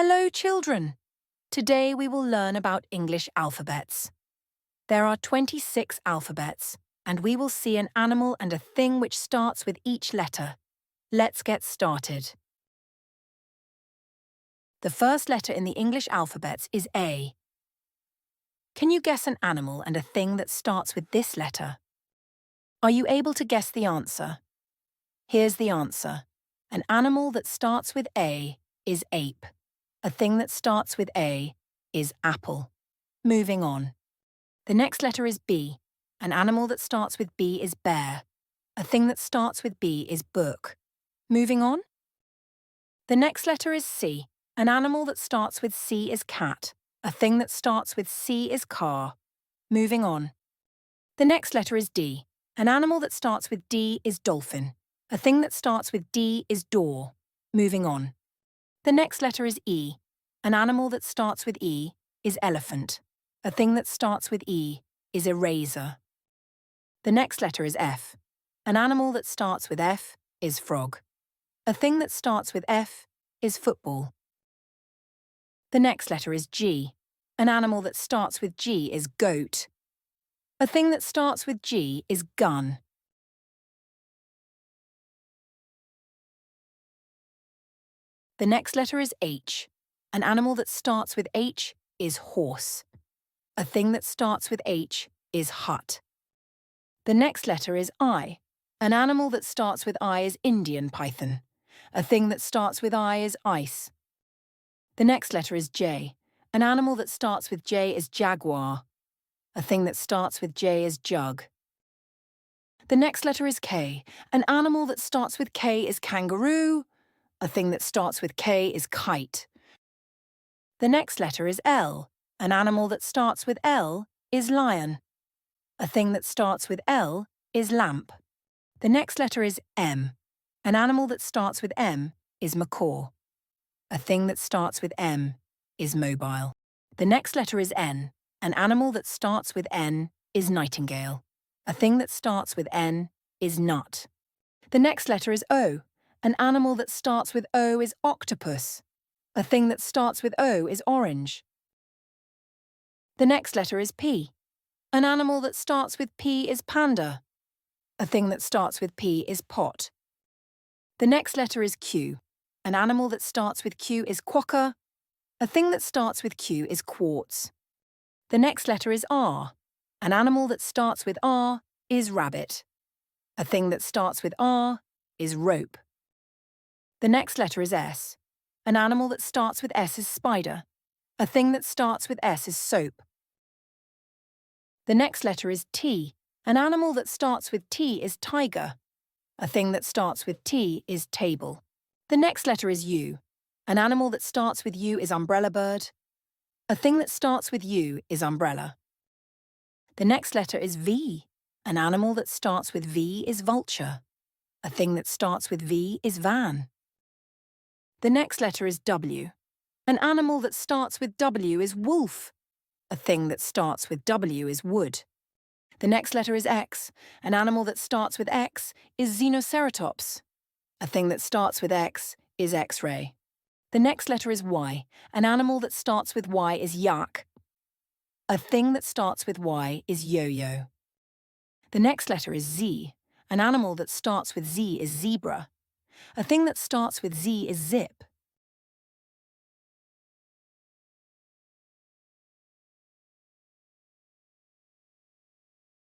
Hello, children! Today we will learn about English alphabets. There are 26 alphabets, and we will see an animal and a thing which starts with each letter. Let's get started. The first letter in the English alphabet is A. Can you guess an animal and a thing that starts with this letter? Are you able to guess the answer? Here's the answer. An animal that starts with A is ape. A thing that starts with A is apple. Moving on. The next letter is B. An animal that starts with B is bear. A thing that starts with B is book. Moving on. The next letter is C. An animal that starts with C is cat. A thing that starts with C is car. Moving on. The next letter is D. An animal that starts with D is dolphin. A thing that starts with D is door. Moving on. The next letter is E. An animal that starts with E is elephant. A thing that starts with E is eraser. The next letter is F. An animal that starts with F is frog. A thing that starts with F is football. The next letter is G. An animal that starts with G is goat. A thing that starts with G is gun. The next letter is H. An animal that starts with H is horse. A thing that starts with H is hut. The next letter is I. An animal that starts with I is Indian python. A thing that starts with I is ice. The next letter is J. An animal that starts with J is jaguar. A thing that starts with J is jug. The next letter is K. An animal that starts with K is kangaroo. A thing that starts with K is kite. The next letter is L. An animal that starts with L is lion. A thing that starts with L is lamp. The next letter is M. An animal that starts with M is macaw. A thing that starts with M is mobile. The next letter is N. An animal that starts with N is nightingale. A thing that starts with N is nut. The next letter is O. An animal that starts with O is octopus. A thing that starts with O is orange. The next letter is P. An animal that starts with P is panda. A thing that starts with P is pot. The next letter is Q. An animal that starts with Q is quokka. A thing that starts with Q is quartz. The next letter is R. An animal that starts with R is rabbit. A thing that starts with R is rope. The next letter is S. An animal that starts with S is spider. A thing that starts with S is soap. The next letter is T. An animal that starts with T is tiger. A thing that starts with T is table. The next letter is U. An animal that starts with U is umbrella bird. A thing that starts with U is umbrella. The next letter is V. An animal that starts with V is vulture. A thing that starts with V is van. The next letter is W. An animal that starts with W is wolf. A thing that starts with W is wood. The next letter is X. An animal that starts with X is Xenoceratops. A thing that starts with X is X-ray. The next letter is Y. An animal that starts with Y is yak. A thing that starts with Y is yo-yo. The next letter is Z. An animal that starts with Z is zebra. A thing that starts with Z is zip.